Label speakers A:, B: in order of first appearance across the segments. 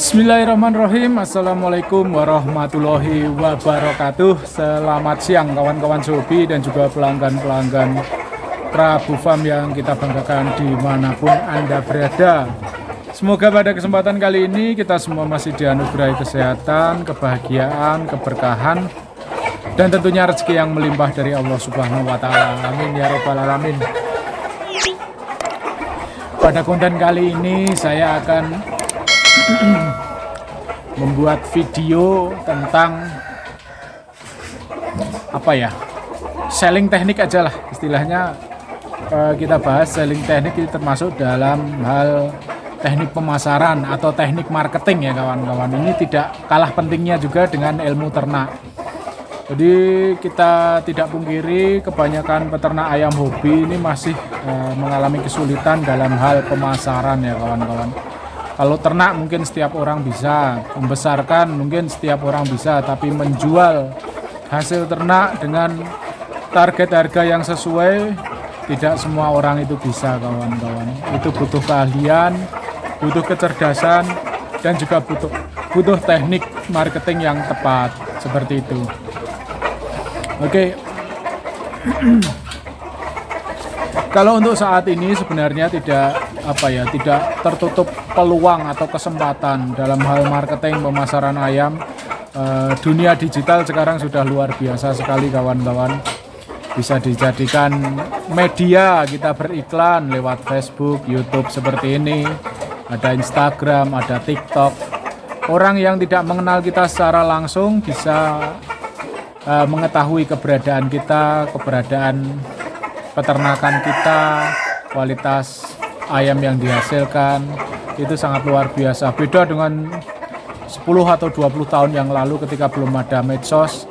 A: Bismillahirrahmanirrahim. Assalamualaikum warahmatullahi wabarakatuh. Selamat siang kawan-kawan Sobi dan juga pelanggan-pelanggan Prabu Farm yang kita banggakan dimanapun Anda berada. Semoga pada kesempatan kali ini kita semua masih dianugerahi kesehatan, kebahagiaan, keberkahan, dan tentunya rezeki yang melimpah dari Allah Subhanahu wa Ta'ala. Amin ya Rabbal 'Alamin. Pada konten kali ini saya akan membuat video tentang selling teknik aja lah istilahnya. Kita bahas selling teknik itu termasuk dalam hal teknik pemasaran atau teknik marketing ya kawan-kawan. Ini tidak kalah pentingnya juga dengan ilmu ternak. Jadi kita tidak pungkiri kebanyakan peternak ayam hobi ini masih mengalami kesulitan dalam hal pemasaran ya kawan-kawan. Kalau ternak mungkin setiap orang bisa, membesarkan mungkin setiap orang bisa, tapi menjual hasil ternak dengan target harga yang sesuai tidak semua orang itu bisa kawan-kawan. Itu butuh keahlian, butuh kecerdasan, dan juga butuh teknik marketing yang tepat seperti itu. Oke. Kalau untuk saat ini sebenarnya tidak tertutup peluang atau kesempatan dalam hal marketing pemasaran ayam. Dunia digital sekarang sudah luar biasa sekali kawan-kawan. Bisa dijadikan media kita beriklan lewat Facebook, YouTube seperti ini. Ada Instagram, ada TikTok. Orang yang tidak mengenal kita secara langsung bisa mengetahui keberadaan kita, keberadaan peternakan kita, kualitas ayam yang dihasilkan itu sangat luar biasa. Beda dengan 10 atau 20 tahun yang lalu ketika belum ada medsos,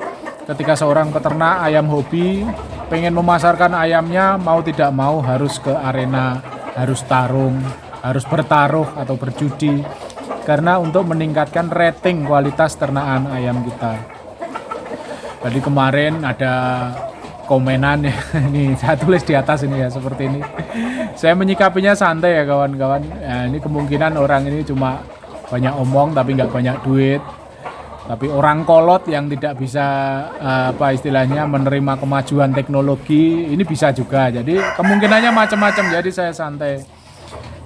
A: ketika seorang peternak ayam hobi pengen memasarkan ayamnya, mau tidak mau harus ke arena, harus tarung, harus bertaruh atau berjudi karena untuk meningkatkan rating kualitas ternakan ayam kita. Tadi kemarin ada komenan ya, ini saya tulis di atas ini ya seperti ini. Saya menyikapinya santai ya kawan-kawan. Ini kemungkinan orang ini cuma banyak omong tapi nggak banyak duit. Tapi orang kolot yang tidak bisa istilahnya menerima kemajuan teknologi ini bisa juga. Jadi kemungkinannya macam-macam. Jadi saya santai.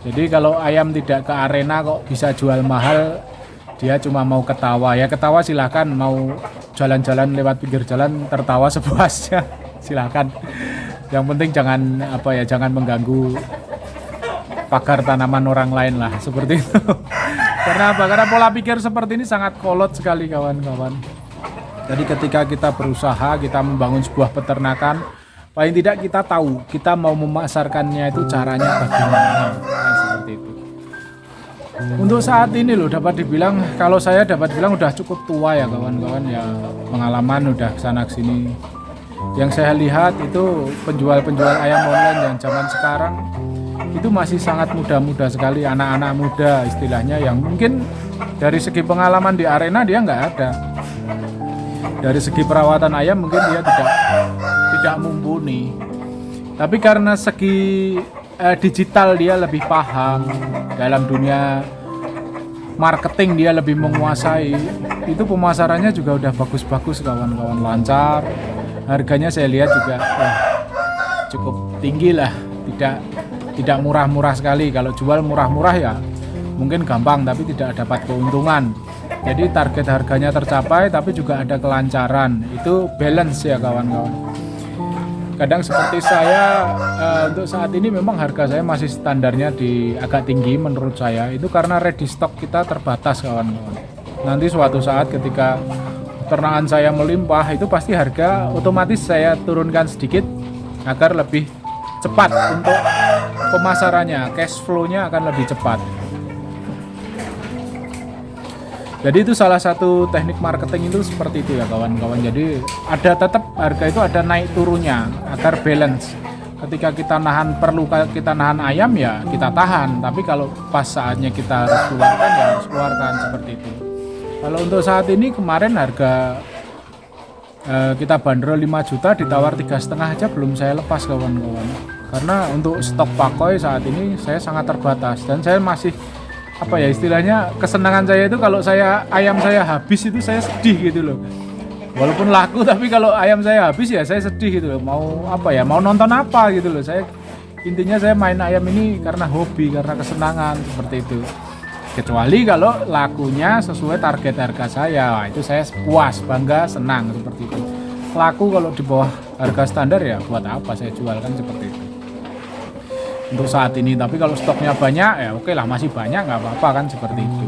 A: Jadi kalau ayam tidak ke arena kok bisa jual mahal, dia cuma mau ketawa. Ya ketawa silahkan, mau jalan-jalan lewat pinggir jalan tertawa sepuasnya. Silahkan. Yang penting jangan mengganggu pagar tanaman orang lain lah seperti itu. Karena apa? Karena pola pikir seperti ini sangat kolot sekali kawan-kawan. Jadi ketika kita berusaha, kita membangun sebuah peternakan, paling tidak kita tahu kita mau memasarkannya itu caranya bagaimana. Seperti itu. Untuk saat ini loh dapat dibilang, kalau saya dapat bilang udah cukup tua ya kawan-kawan ya, pengalaman udah kesana kesini. Yang saya lihat itu penjual-penjual ayam online yang zaman sekarang itu masih sangat muda-muda sekali, anak-anak muda istilahnya, yang mungkin dari segi pengalaman di arena dia nggak ada, dari segi perawatan ayam mungkin dia tidak mumpuni, tapi karena segi digital dia lebih paham, dalam dunia marketing dia lebih menguasai, itu pemasarannya juga udah bagus-bagus kawan-kawan, lancar. Harganya saya lihat juga cukup tinggi lah, tidak murah-murah sekali. Kalau jual murah-murah ya mungkin gampang tapi tidak dapat keuntungan. Jadi target harganya tercapai tapi juga ada kelancaran. Itu balance ya kawan-kawan. Kadang seperti saya untuk saat ini memang harga saya masih standarnya agak tinggi menurut saya. Itu karena ready stock kita terbatas kawan-kawan. Nanti suatu saat ketika ternakan saya melimpah itu pasti harga otomatis saya turunkan sedikit agar lebih cepat untuk pemasarannya, cash flow-nya akan lebih cepat. Jadi itu salah satu teknik marketing itu seperti itu ya kawan-kawan. Jadi ada tetap harga itu ada naik turunnya agar balance. Ketika kita perlu kita nahan ayam ya kita tahan, tapi kalau pas saatnya kita harus keluarkan ya harus keluarkan seperti itu. Kalau untuk saat ini kemarin harga kita bandrol 5 juta ditawar 3,5 aja belum saya lepas kawan-kawan. Karena untuk stok pakoy saat ini saya sangat terbatas dan saya masih apa ya istilahnya, kesenangan saya itu kalau ayam saya habis itu saya sedih gitu loh. Walaupun laku tapi kalau ayam saya habis ya saya sedih gitu loh. Mau apa ya, mau nonton apa gitu loh. Intinya saya main ayam ini karena hobi, karena kesenangan seperti itu. Kecuali kalau lakunya sesuai target harga saya, itu saya puas, bangga, senang seperti itu. Laku kalau di bawah harga standar ya buat apa saya jual, kan seperti itu. Untuk saat ini, tapi kalau stoknya banyak ya oke lah, masih banyak nggak apa-apa kan seperti itu.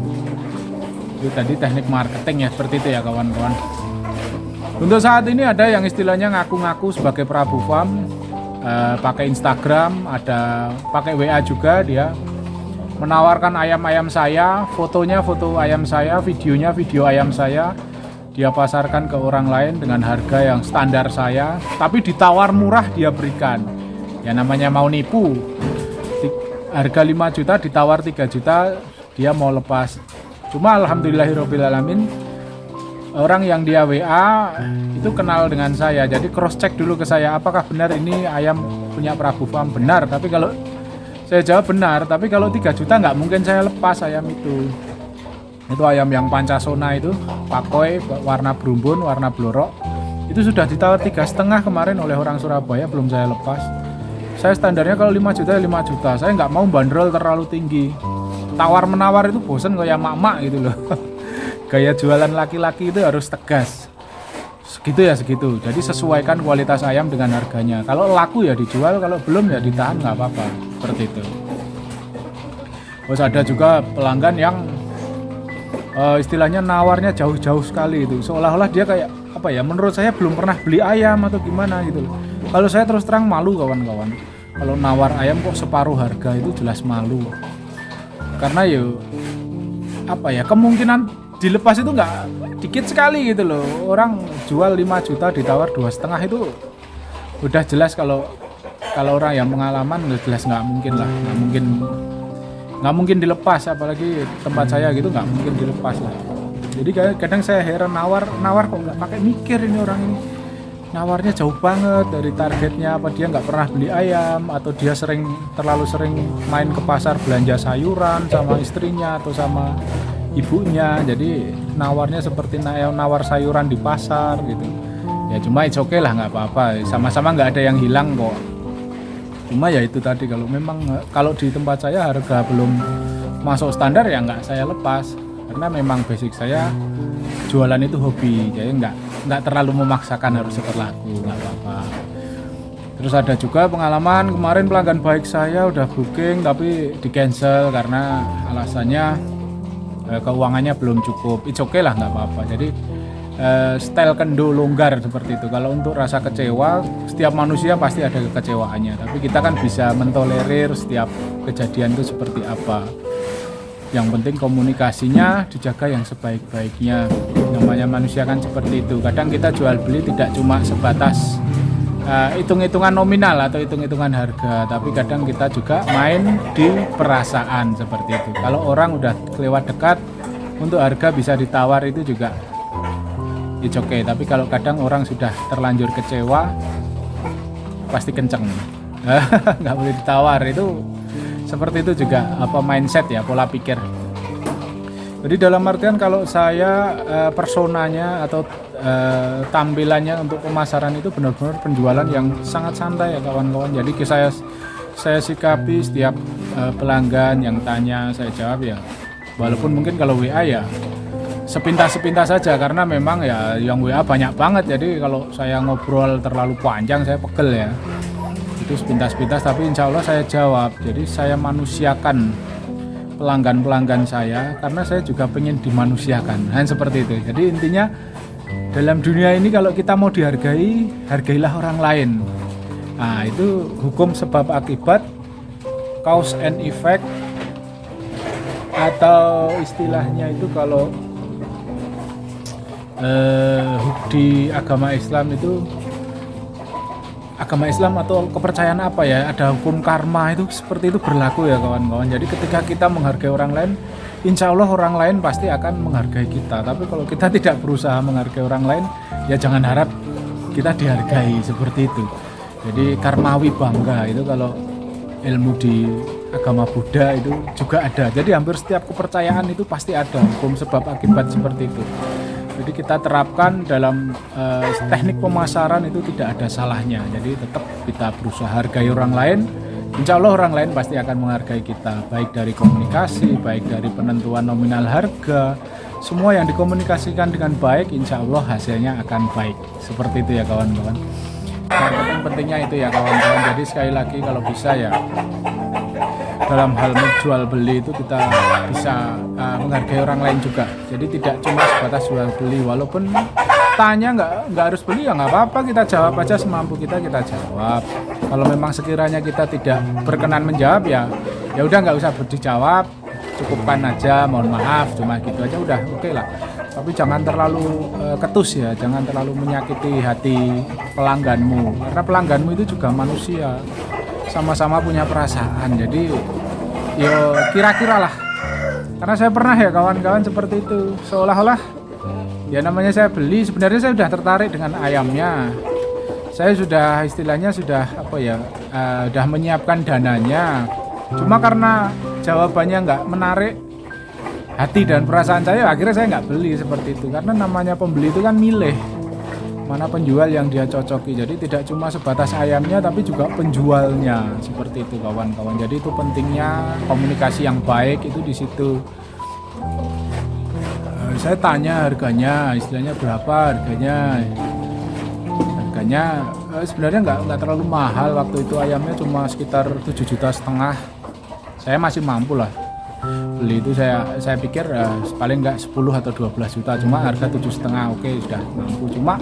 A: Itu tadi teknik marketing ya, seperti itu ya kawan-kawan. Untuk saat ini ada yang istilahnya ngaku-ngaku sebagai Prabu Farm, pakai Instagram, ada pakai WA juga, dia menawarkan ayam-ayam saya, fotonya foto ayam saya, videonya video ayam saya, dia pasarkan ke orang lain dengan harga yang standar saya, tapi ditawar murah dia berikan. Ya namanya mau nipu. Harga 5 juta ditawar 3 juta, dia mau lepas. Cuma alhamdulillahirobbilalamin, orang yang dia WA itu kenal dengan saya, jadi cross check dulu ke saya, apakah benar ini ayam punya Prabu Farm? Benar, tapi kalau saya jawab benar, tapi kalau 3 juta nggak mungkin saya lepas ayam itu. Itu ayam yang Pancasona itu, pakoi, warna berumbun, warna blorok. Itu sudah ditawar 3,5 kemarin oleh orang Surabaya, belum saya lepas. Saya standarnya kalau 5 juta 5 juta, saya nggak mau bandrol terlalu tinggi. Tawar-menawar itu bosen kayak mak-mak gitu loh. Gaya jualan laki-laki itu harus tegas. Segitu ya segitu. Jadi sesuaikan kualitas ayam dengan harganya. Kalau laku ya dijual, kalau belum ya ditahan, nggak apa-apa. Seperti itu. Terus ada juga pelanggan yang istilahnya nawarnya jauh-jauh sekali itu. Seolah-olah dia kayak apa ya? Menurut saya belum pernah beli ayam atau gimana gitu loh. Kalau saya terus terang malu kawan-kawan. Kalau nawar ayam kok separuh harga itu jelas malu. Karena ya apa ya, kemungkinan dilepas itu nggak dikit sekali gitu loh. Orang jual 5 juta ditawar 2,5 itu udah jelas, kalau orang yang pengalaman udah jelas nggak mungkin lah, nggak mungkin dilepas, apalagi tempat saya gitu nggak mungkin dilepas lah. Jadi kadang saya heran, nawar kok nggak pakai mikir ini orang ini, nawarnya jauh banget dari targetnya. Apa dia nggak pernah beli ayam, atau dia terlalu sering main ke pasar belanja sayuran sama istrinya atau sama ibunya, jadi nawarnya seperti nawar sayuran di pasar gitu. Ya cuma it's okay lah, nggak apa-apa, sama-sama nggak ada yang hilang kok. Cuma ya itu tadi, kalau di tempat saya harga belum masuk standar ya nggak saya lepas, karena memang basic saya jualan itu hobi, jadi nggak terlalu memaksakan harus berlaku, nggak apa-apa. Terus ada juga pengalaman kemarin, pelanggan baik saya udah booking tapi di cancel karena alasannya keuangannya belum cukup. It's okay lah, nggak apa-apa. Jadi style kendo longgar seperti itu. Kalau untuk rasa kecewa, setiap manusia pasti ada kekecewaannya, tapi kita kan bisa mentolerir setiap kejadian itu seperti apa. Yang penting komunikasinya dijaga yang sebaik-baiknya. Namanya manusia kan seperti itu. Kadang kita jual beli tidak cuma sebatas hitung-hitungan nominal atau hitung-hitungan harga, tapi kadang kita juga main di perasaan seperti itu. Kalau orang udah kelewat dekat, untuk harga bisa ditawar itu juga it's okay, tapi kalau kadang orang sudah terlanjur kecewa pasti kenceng, nggak boleh ditawar. Itu seperti itu juga, apa mindset ya, pola pikir. Jadi dalam artian kalau saya personanya atau tampilannya untuk pemasaran itu benar-benar penjualan yang sangat santai ya kawan-kawan. Jadi saya sikapi setiap pelanggan yang tanya, saya jawab ya. Walaupun mungkin kalau WA ya sepintas-sepintas saja, karena memang ya yang WA banyak banget. Jadi kalau saya ngobrol terlalu panjang saya pegel ya. Itu sepintas-sepintas, tapi insya Allah saya jawab. Jadi saya manusiakan pelanggan-pelanggan saya, karena saya juga pengen dimanusiakan. Nah, seperti itu. Jadi intinya dalam dunia ini kalau kita mau dihargai, hargailah orang lain. Nah, itu hukum sebab akibat, cause and effect, atau istilahnya itu kalau di agama Islam itu, agama Islam atau kepercayaan apa ya, ada hukum karma, itu seperti itu berlaku ya kawan-kawan. Jadi ketika kita menghargai orang lain, insya Allah orang lain pasti akan menghargai kita. Tapi kalau kita tidak berusaha menghargai orang lain, ya jangan harap kita dihargai seperti itu. Jadi karmawi bangga itu kalau ilmu di agama Buddha itu juga ada. Jadi hampir setiap kepercayaan itu pasti ada hukum sebab akibat seperti itu. Jadi kita terapkan dalam teknik pemasaran itu tidak ada salahnya. Jadi tetap kita berusaha hargai orang lain. Insya Allah orang lain pasti akan menghargai kita, baik dari komunikasi, baik dari penentuan nominal harga, semua yang dikomunikasikan dengan baik, insya Allah hasilnya akan baik. Seperti itu ya kawan-kawan. Yang pentingnya itu ya kawan-kawan. Jadi sekali lagi kalau bisa ya dalam hal menjual beli itu kita bisa menghargai orang lain juga. Jadi tidak cuma sebatas jual beli, walaupun tanya nggak harus beli ya nggak apa-apa, kita jawab aja semampu kita jawab. Kalau memang sekiranya kita tidak berkenan menjawab ya udah nggak usah dijawab, cukupkan aja, mohon maaf, cuma gitu aja udah oke lah. Tapi jangan terlalu ketus ya, jangan terlalu menyakiti hati pelangganmu, karena pelangganmu itu juga manusia, sama-sama punya perasaan. Jadi yo kira-kira lah, karena saya pernah ya kawan-kawan seperti itu, seolah-olah ya namanya saya beli, sebenarnya saya sudah tertarik dengan ayamnya, saya sudah istilahnya sudah udah menyiapkan dananya, cuma karena jawabannya nggak menarik hati dan perasaan saya, akhirnya saya nggak beli seperti itu. Karena namanya pembeli itu kan milih mana penjual yang dia cocoki. Jadi tidak cuma sebatas ayamnya tapi juga penjualnya, seperti itu kawan-kawan. Jadi itu pentingnya komunikasi yang baik itu di situ. Saya tanya harganya, istilahnya berapa harganya sebenarnya nggak terlalu mahal. Waktu itu ayamnya cuma sekitar 7,5 juta, saya masih mampu lah beli itu. Saya pikir paling nggak 10 atau 12 juta, cuma harga 7,5 oke sudah mampu. Cuma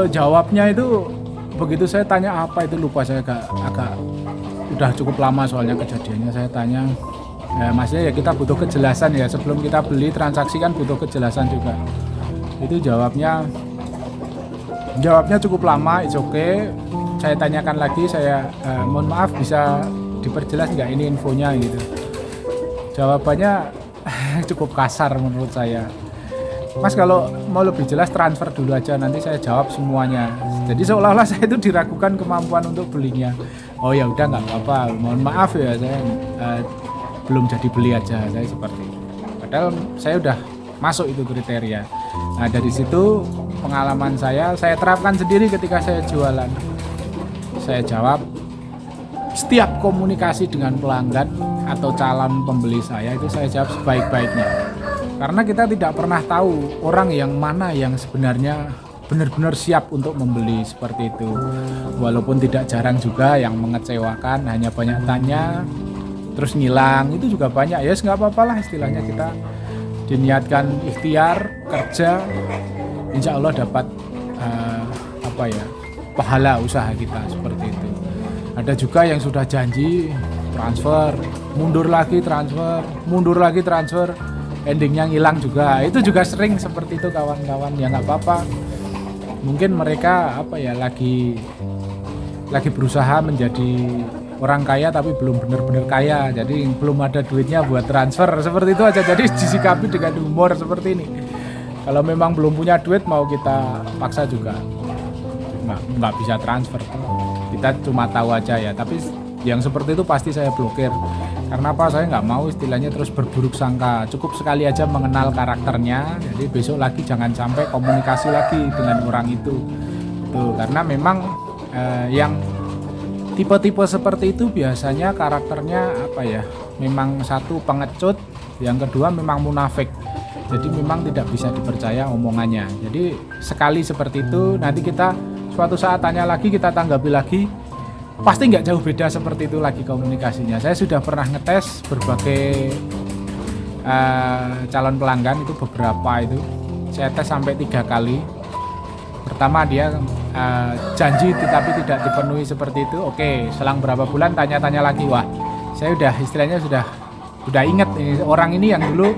A: jawabnya itu begitu saya tanya apa itu lupa, saya agak udah cukup lama soalnya kejadiannya. Saya tanya maksudnya ya kita butuh kejelasan ya, sebelum kita beli transaksi kan butuh kejelasan juga. Itu jawabnya cukup lama, it's okay. Saya tanyakan lagi, saya mohon maaf bisa diperjelas nggak ini infonya gitu. Jawabannya cukup kasar menurut saya. Mas kalau mau lebih jelas transfer dulu aja, nanti saya jawab semuanya. Jadi seolah-olah saya itu diragukan kemampuan untuk belinya. Oh ya udah nggak apa-apa, mohon maaf ya saya belum jadi beli aja, saya seperti itu. Padahal saya udah masuk itu kriteria. Nah dari situ pengalaman saya terapkan sendiri ketika saya jualan. Saya jawab setiap komunikasi dengan pelanggan atau calon pembeli saya itu saya jawab sebaik-baiknya. Karena kita tidak pernah tahu orang yang mana yang sebenarnya benar-benar siap untuk membeli, seperti itu. Walaupun tidak jarang juga yang mengecewakan, hanya banyak tanya terus ngilang, itu juga banyak. Ya nggak apa-apa lah, istilahnya kita diniatkan ikhtiar kerja, insya Allah dapat pahala usaha kita, seperti itu. Ada juga yang sudah janji transfer, mundur lagi transfer, endingnya ngilang juga. Itu juga sering seperti itu kawan-kawan. Ya nggak apa-apa, mungkin mereka lagi berusaha menjadi orang kaya tapi belum benar-benar kaya, jadi belum ada duitnya buat transfer, seperti itu aja. Jadi disikapi dengan humor seperti ini. Kalau memang belum punya duit mau kita paksa juga nggak bisa transfer, kita cuma tahu aja ya. Tapi yang seperti itu pasti saya blokir. Karena apa? Saya nggak mau istilahnya terus berburuk sangka. Cukup sekali aja mengenal karakternya, jadi besok lagi jangan sampai komunikasi lagi dengan orang itu. Tuh, karena memang yang tipe-tipe seperti itu biasanya karakternya memang satu pengecut, yang kedua memang munafik. Jadi memang tidak bisa dipercaya omongannya. Jadi sekali seperti itu, nanti kita suatu saat tanya lagi, kita tanggapi lagi, pasti nggak jauh beda seperti itu lagi komunikasinya. Saya sudah pernah ngetes berbagai calon pelanggan itu, beberapa itu saya tes sampai 3 kali. Pertama dia janji tetapi tidak dipenuhi seperti itu. Oke, selang berapa bulan tanya-tanya lagi, wah saya udah istilahnya sudah ingat ini, orang ini yang dulu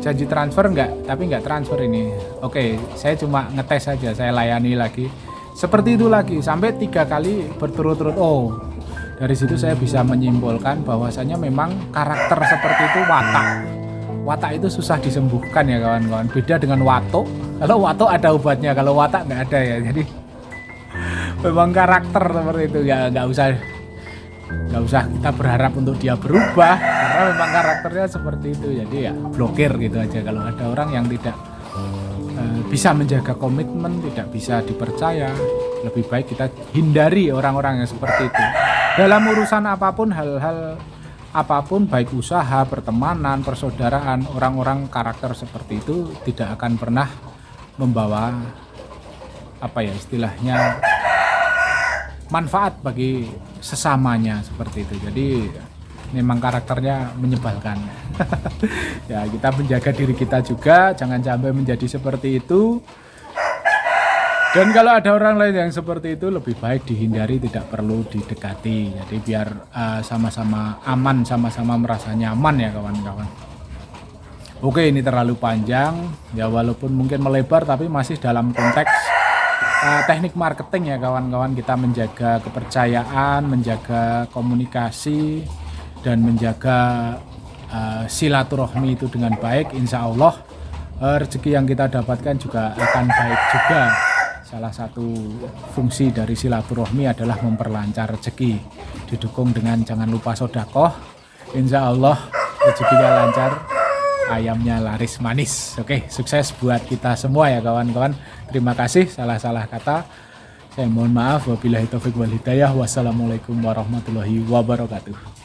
A: janji transfer tapi nggak transfer ini. Oke, saya cuma ngetes saja, saya layani lagi. Seperti itu lagi sampai 3 kali berturut-turut. Oh, dari situ saya bisa menyimpulkan bahwasanya memang karakter seperti itu watak itu susah disembuhkan ya kawan-kawan. Beda dengan watuk. Kalau watuk ada obatnya, kalau watak nggak ada ya. Jadi memang karakter seperti itu ya, nggak usah nggak usah kita berharap untuk dia berubah karena memang karakternya seperti itu. Jadi ya blokir gitu aja. Kalau ada orang yang tidak bisa menjaga komitmen, tidak bisa dipercaya, lebih baik kita hindari orang-orang yang seperti itu. Dalam urusan apapun, hal-hal apapun, baik usaha, pertemanan, persaudaraan, orang-orang karakter seperti itu tidak akan pernah membawa istilahnya manfaat bagi sesamanya seperti itu. Jadi memang karakternya menyebalkan. Ya, kita menjaga diri kita juga, jangan sampai menjadi seperti itu. Dan kalau ada orang lain yang seperti itu, lebih baik dihindari, tidak perlu didekati. Jadi biar sama-sama aman, sama-sama merasa nyaman ya kawan-kawan. Oke, ini terlalu panjang. Ya walaupun mungkin melebar, tapi masih dalam konteks teknik marketing ya kawan-kawan. Kita menjaga kepercayaan, menjaga komunikasi, dan menjaga silaturahmi itu dengan baik. Insya Allah rezeki yang kita dapatkan juga akan baik juga. Salah satu fungsi dari silaturahmi adalah memperlancar rezeki, didukung dengan jangan lupa sedekah. Insya Allah rezekinya lancar, ayamnya laris manis. Oke, sukses buat kita semua ya kawan-kawan. Terima kasih, salah-salah kata saya mohon maaf. Wabillahi taufiq wal hidayah. Wassalamualaikum warahmatullahi wabarakatuh.